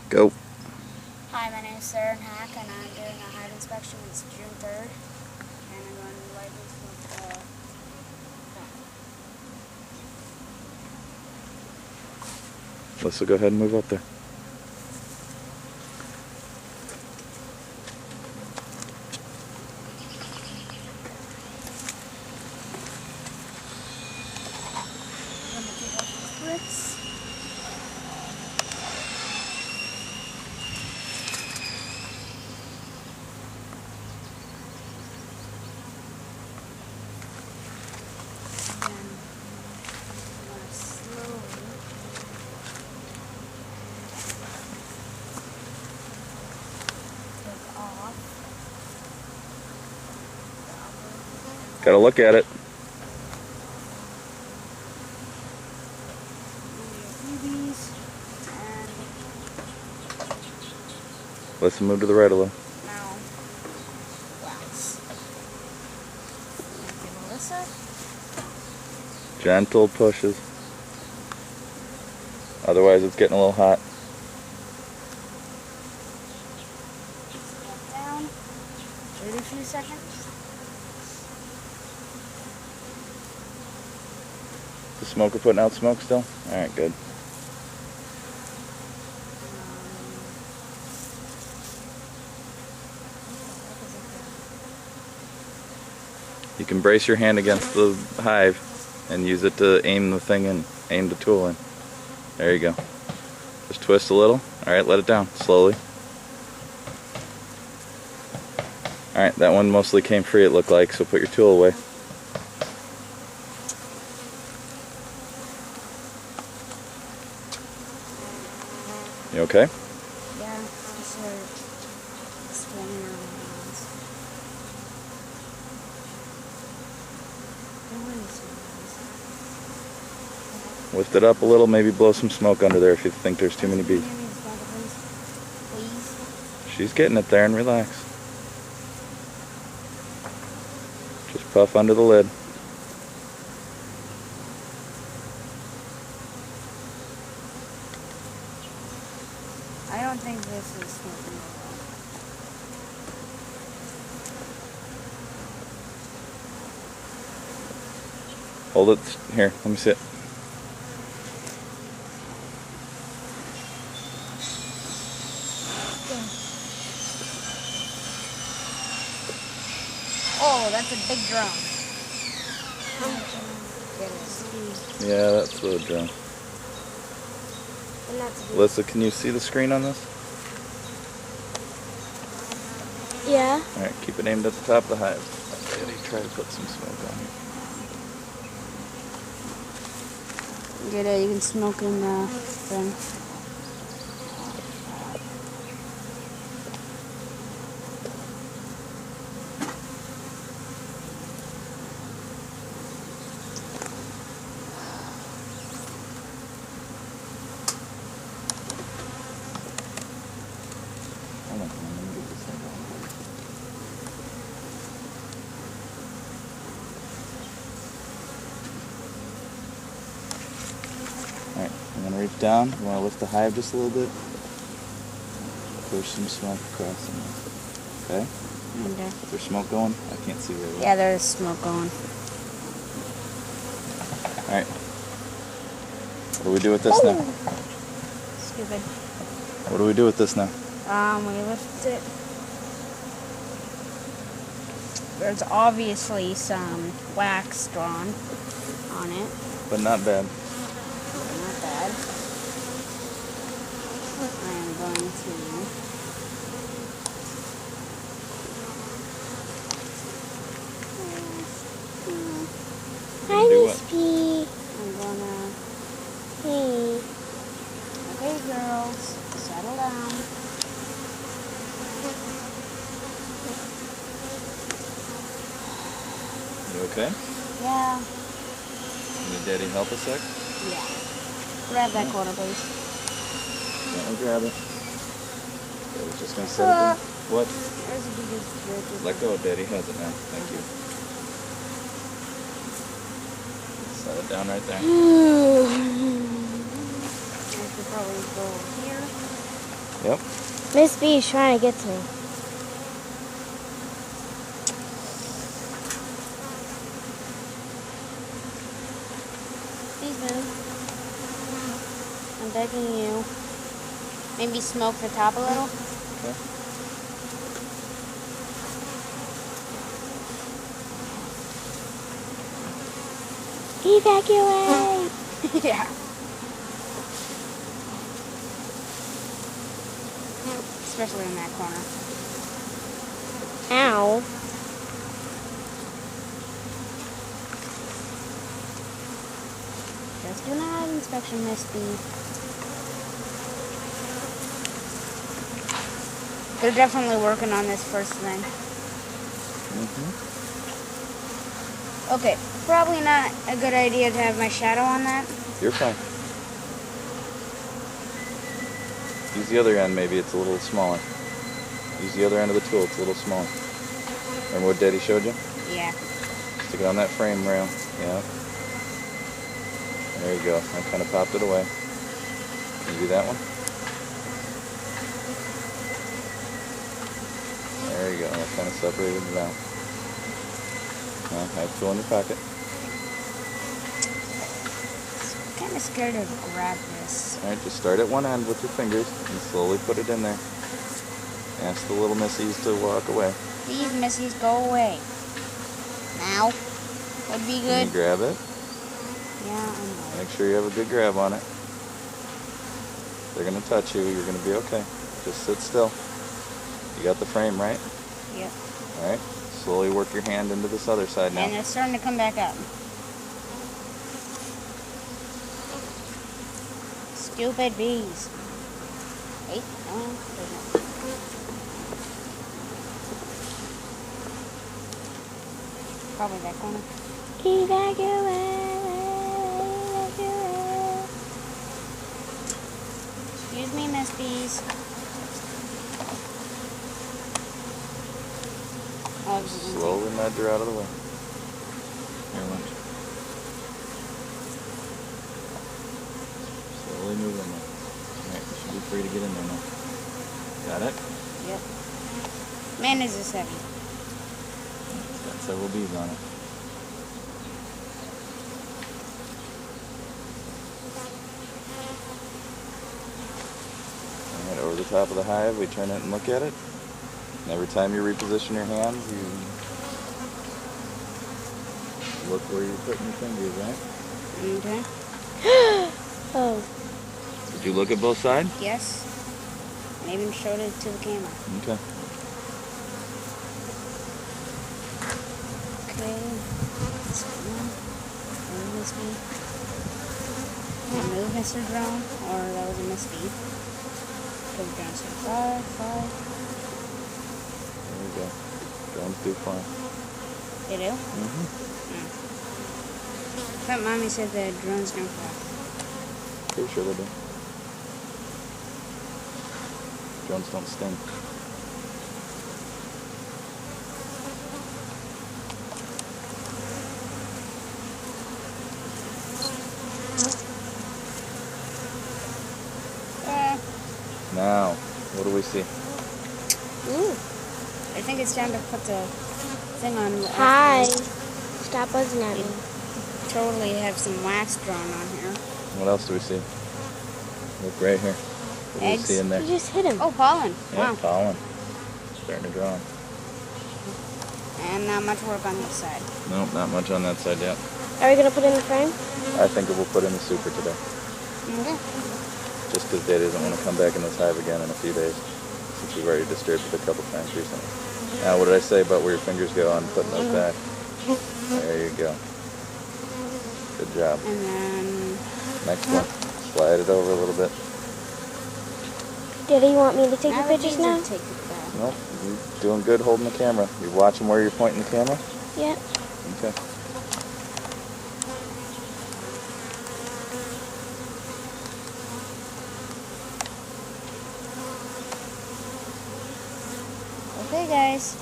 Go. Hi, my name is Sarah Hack, and I'm doing a hive inspection. It's June 3rd, and I'm going to lightly smoke Let's go ahead and move up there. I'm going to take off the bricks. And I'm going to slowly take off the upper. Gotta look at it. Let's move to the right a little. Now, wax. Give Melissa. Gentle pushes. Otherwise it's getting a little hot. Step down. Wait a few seconds. The smoker putting out smoke still? Alright, good. You can brace your hand against the hive and use it to aim the thing in, aim the tool in. There you go. Just twist a little. Alright, let it down slowly. Alright, that one mostly came free it looked like, so put your tool away. You okay? Yeah, just spinning around my hands. Lift it up a little, maybe blow some smoke under there if you think there's too many bees. She's getting it there, and relax. Just puff under the lid. I don't think this is smoking Hold it. Here, let me see it. Oh, that's a big drum. Yeah, that's the drum. Alyssa, can you see the screen on this? Yeah. Alright, keep it aimed at the top of the hive. Daddy, try to put some smoke on here. Get it, you can smoke in the thing. Hold on, let me get this thing going. Alright, I'm going to reach down. You want to lift the hive just a little bit. Push some smoke across in there. Okay? Is there smoke going? I can't see very well. Yeah, there's smoke going. Alright. What do we do with this now? Stupid. What do we do with this now? We lift it. There's obviously some wax drawn on it. But not bad. Not bad. I am going to Hi, Miss P. I'm gonna. Hey. Okay, girls, settle down. You okay? Yeah. Need Daddy help a sec? Yeah. Grab that corner, please. Gently grab it. Daddy's just gonna set it down. What? There's a biggest. Let go. Daddy has it now. Thank you. Set it down right there. I should probably go here. Yep. Miss B is trying to get to me. Please move. I'm begging you. Maybe smoke the top a little. Okay. Evacuate! Yeah. Especially in that corner. Ow. Just doing a hive inspection, Miss B. They're definitely working on this first thing. Okay, probably not a good idea to have my shadow on that. You're fine. Use the other end, maybe it's a little smaller. Use the other end of the tool, it's a little smaller. Remember what Daddy showed you? Yeah. Stick it on that frame rail. Yeah. There you go. I kind of popped it away. Can you do that one? There you go. I kind of separated it out. Now, have the tool in your pocket. I'm kind of scared to grab this. Alright, just start at one end with your fingers and slowly put it in there. Ask the little missies to walk away. These missies go away. Now. Would be Can good. you grab it? Yeah, I know. Make sure you have a good grab on it. They're going to touch you. You're going to be okay. Just sit still. You got the frame, right? Yep. Alright. Slowly work your hand into this other side now. And it's starting to come back up. Stupid bees. Wait, no, doesn't. Probably that corner. Evacuate! Excuse me, Miss Bees. Oh, Slowly nudge her out of the way. Here, watch. Slowly move in there. Alright, you should be free to get in there now. Got it? Yep. Man, is this heavy. It's got several bees on it. Alright, over the top of the hive, we turn it and look at it. And every time you reposition your hands, you look where you're putting your fingers, right? Okay. Oh. Did you look at both sides? Yes. And even showed it to the camera. Okay. Okay. So, move Miss B. Move Mr. Drone, or that was a Miss B. Because the drone said 5. There we go. Drones do fly. They do? Mm-hmm. I thought Mommy said the drones don't fly. Pretty sure they do. Drones don't sting. Now, what do we see? Ooh. I think it's time to put the thing on. Hi. Stop buzzing at me. Totally have some wax drawn on here. What else do we see? Look right here. What do we Eggs. see in there? You just hit him. Oh, pollen. Yeah, Wow. pollen. Starting to draw. And not much work on this side. Nope, not much on that side yet. Are we going to put it in the frame? I think it will put in the super today. Okay. Just because Daddy doesn't want to come back in this hive again in a few days. Since we've already disturbed it a couple times recently. Now, what did I say about where your fingers go on putting those back? There you go. Good job. And then... Next one. Slide it over a little bit. Daddy, you want me to take the the pictures bees now? are taking back. Nope. You're doing good holding the camera. You watching where you're pointing the camera? Yeah. Okay. Okay, guys.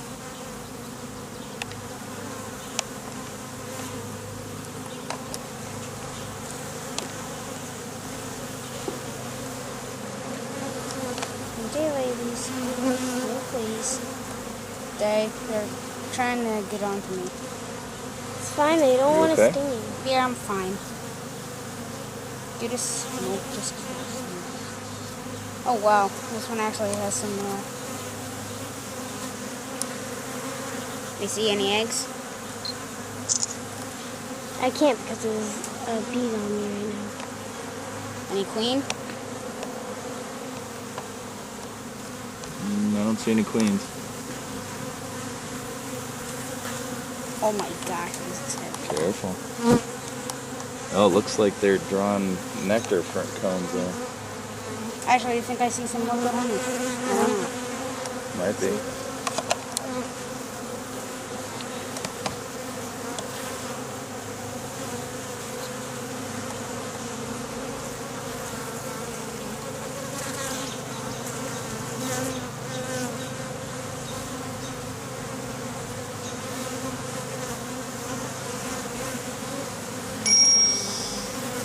They're trying to get onto me. It's fine. They don't You want to okay? sting you. Yeah, I'm fine. You just smoke, just smoke. Oh wow, this one actually has some. You see any eggs? I can't because there's bees on me right now. Any queen? I don't see any queens. Oh my gosh, this is heavy. Careful. Oh, it looks like they're drawing nectar cones there. Actually, I think I see some liquid honey. I don't know. Might be.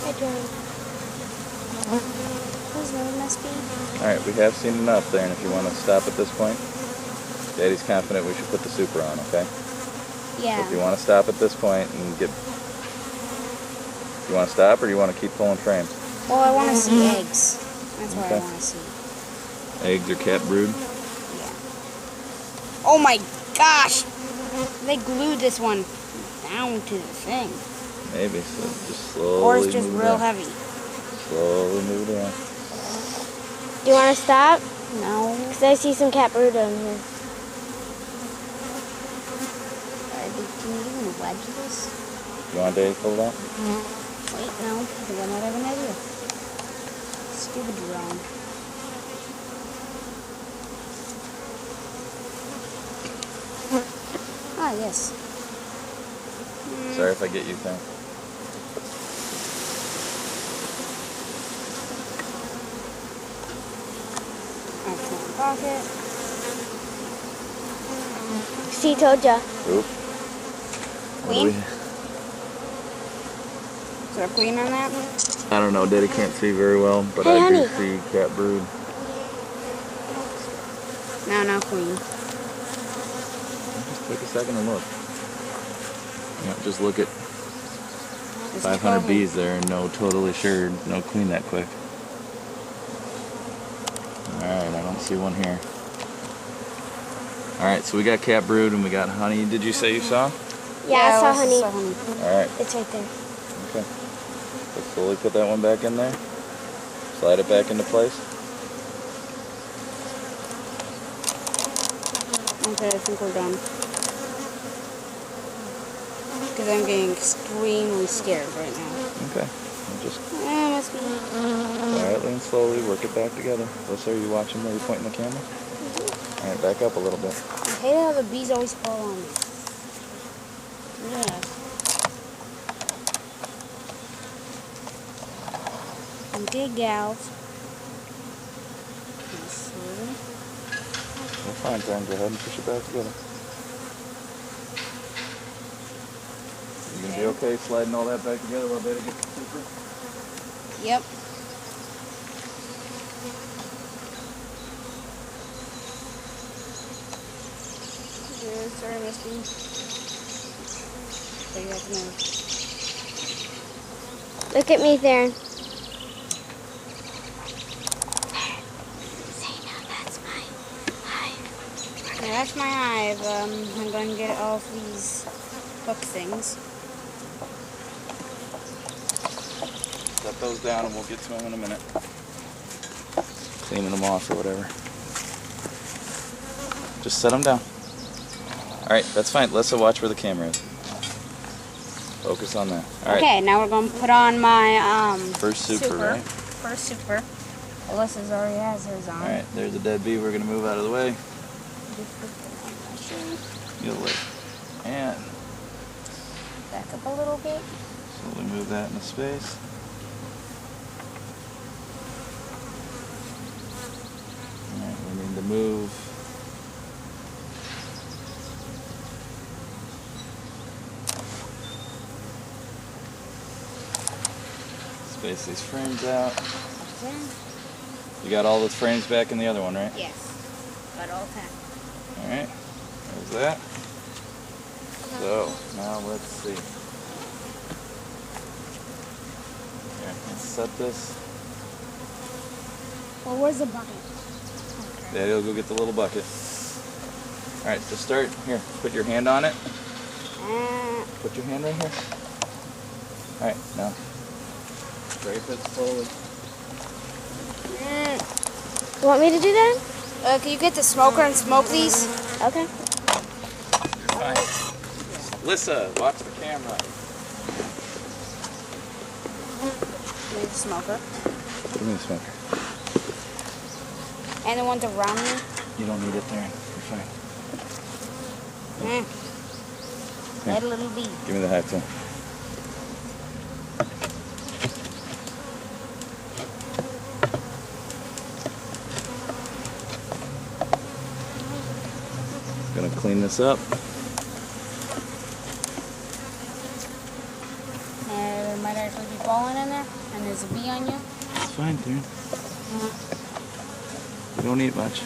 I drowned. Who's really must be? Alright, we have seen enough there, and if you want to stop at this point, Daddy's confident we should put the super on, okay? Yeah. If you want to stop at this point and get... You want to stop, or you want to keep pulling frames? Well, I want to see eggs. That's what I Okay. want to see. Eggs or cat brood? Yeah. Oh my gosh! They glued this one down to the thing. Maybe, so just slowly Or it's just move real it heavy. Slowly move it down. Do you want to stop? No. Because I see some cat brood on here. Can you even wedge this? You want Daddy to pull it out? Wait, no, because I might have an idea. Stupid drone. Ah, yes. Sorry if I get you thing. Excellent pocket. See, told ya. Oop. Queen? Is there a queen on that? I don't know, Daddy can't see very well, but Hey, I do honey. see cat brood. No, no queen. Just take a second and look. Yeah, just look at This 500 is bees there and no totally assured, no queen that quick. Alright, I don't see one here. Alright, so we got cat brood and we got honey. Did you say you saw? Yeah, I saw honey. Alright, It's right there. okay. Let's slowly put that one back in there. Slide it back into place. Okay, I think we're done. Because I'm getting extremely scared right now. Okay. We'll just Must be. quietly and slowly work it back together. Alyssa, are you watching where you're pointing the camera? Alright, back up a little bit. I hate how the bees always fall on me. Yeah. And big gals. Slowly. We're fine, Brian. Go ahead and push it back together. You gonna be okay sliding all that back together while Daddy gets the super? Yep. Sorry, Miss Bee. So you have to move. Look at me, Theron. Yeah, that's my hive. I'm going to get all of these hook things. Set those down and we'll get to them in a minute. Cleaning them off or whatever. Just set them down. Alright, that's fine. Let's watch where the camera is. Focus on that. Alright. Okay, now we're going to put on my First super, right? First super. Alyssa's already has hers on. Alright, there's a dead bee. We're going to move out of the way. You'll wait. And Back up a little bit. slowly move that into space. Alright, we need to move. Space these frames out. You got all the frames back in the other one, right? Yes. Got all 10. Alright. There's that. So, now let's see. Here, let's set this. Well, where's the bucket? Daddy will go get the little bucket. Alright, to start, here, put your hand on it. Put your hand right here. Alright, now. Scrape it slowly. You want me to do that? Can you get the smoker and smoke these? Okay. You're fine. Lissa, watch the camera. Need the smoker. Give me the smoker. And the ones around me? You don't need it there. You're fine. That little bee. Give me the hive tool. Gonna clean this up. And there might actually be pollen in there, and there's a bee on you. It's fine, dude. You don't eat much.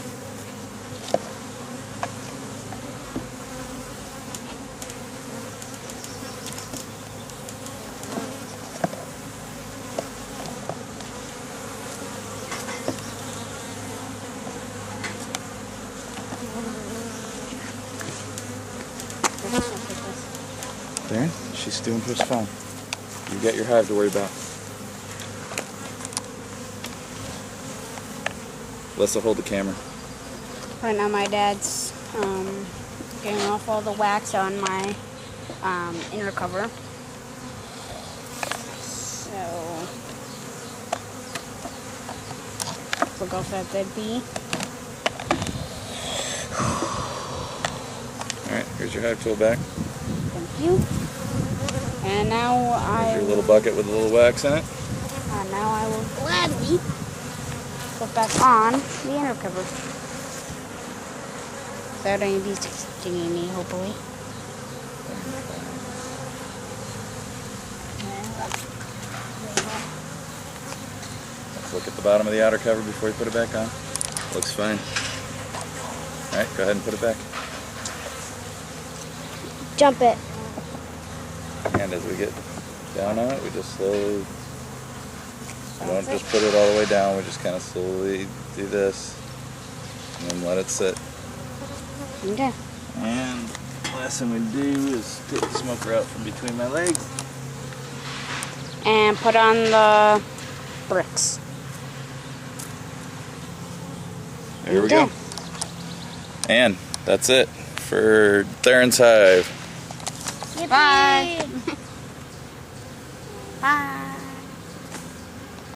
There, she's doing just fine. You got your hive to worry about. Let's hold the camera. Right now my dad's getting off all the wax on my inner cover. So, look off that dead bee. Alright, here's your hive tool back. Thank you. And now Here's your little bucket with a little wax in it. now I will gladly put back on the inner cover. Without any bees stinging me, hopefully. Let's look at the bottom of the outer cover before you put it back on. Looks fine. Alright, go ahead and put it back. Jump it. And as we get down on it, we just slowly, we don't just put it all the way down, we just kind of slowly do this and then let it sit. Okay. And the last thing we do is take the smoker out from between my legs. And put on the bricks. There we go. And that's it for Theron's hive. Bye. Bye.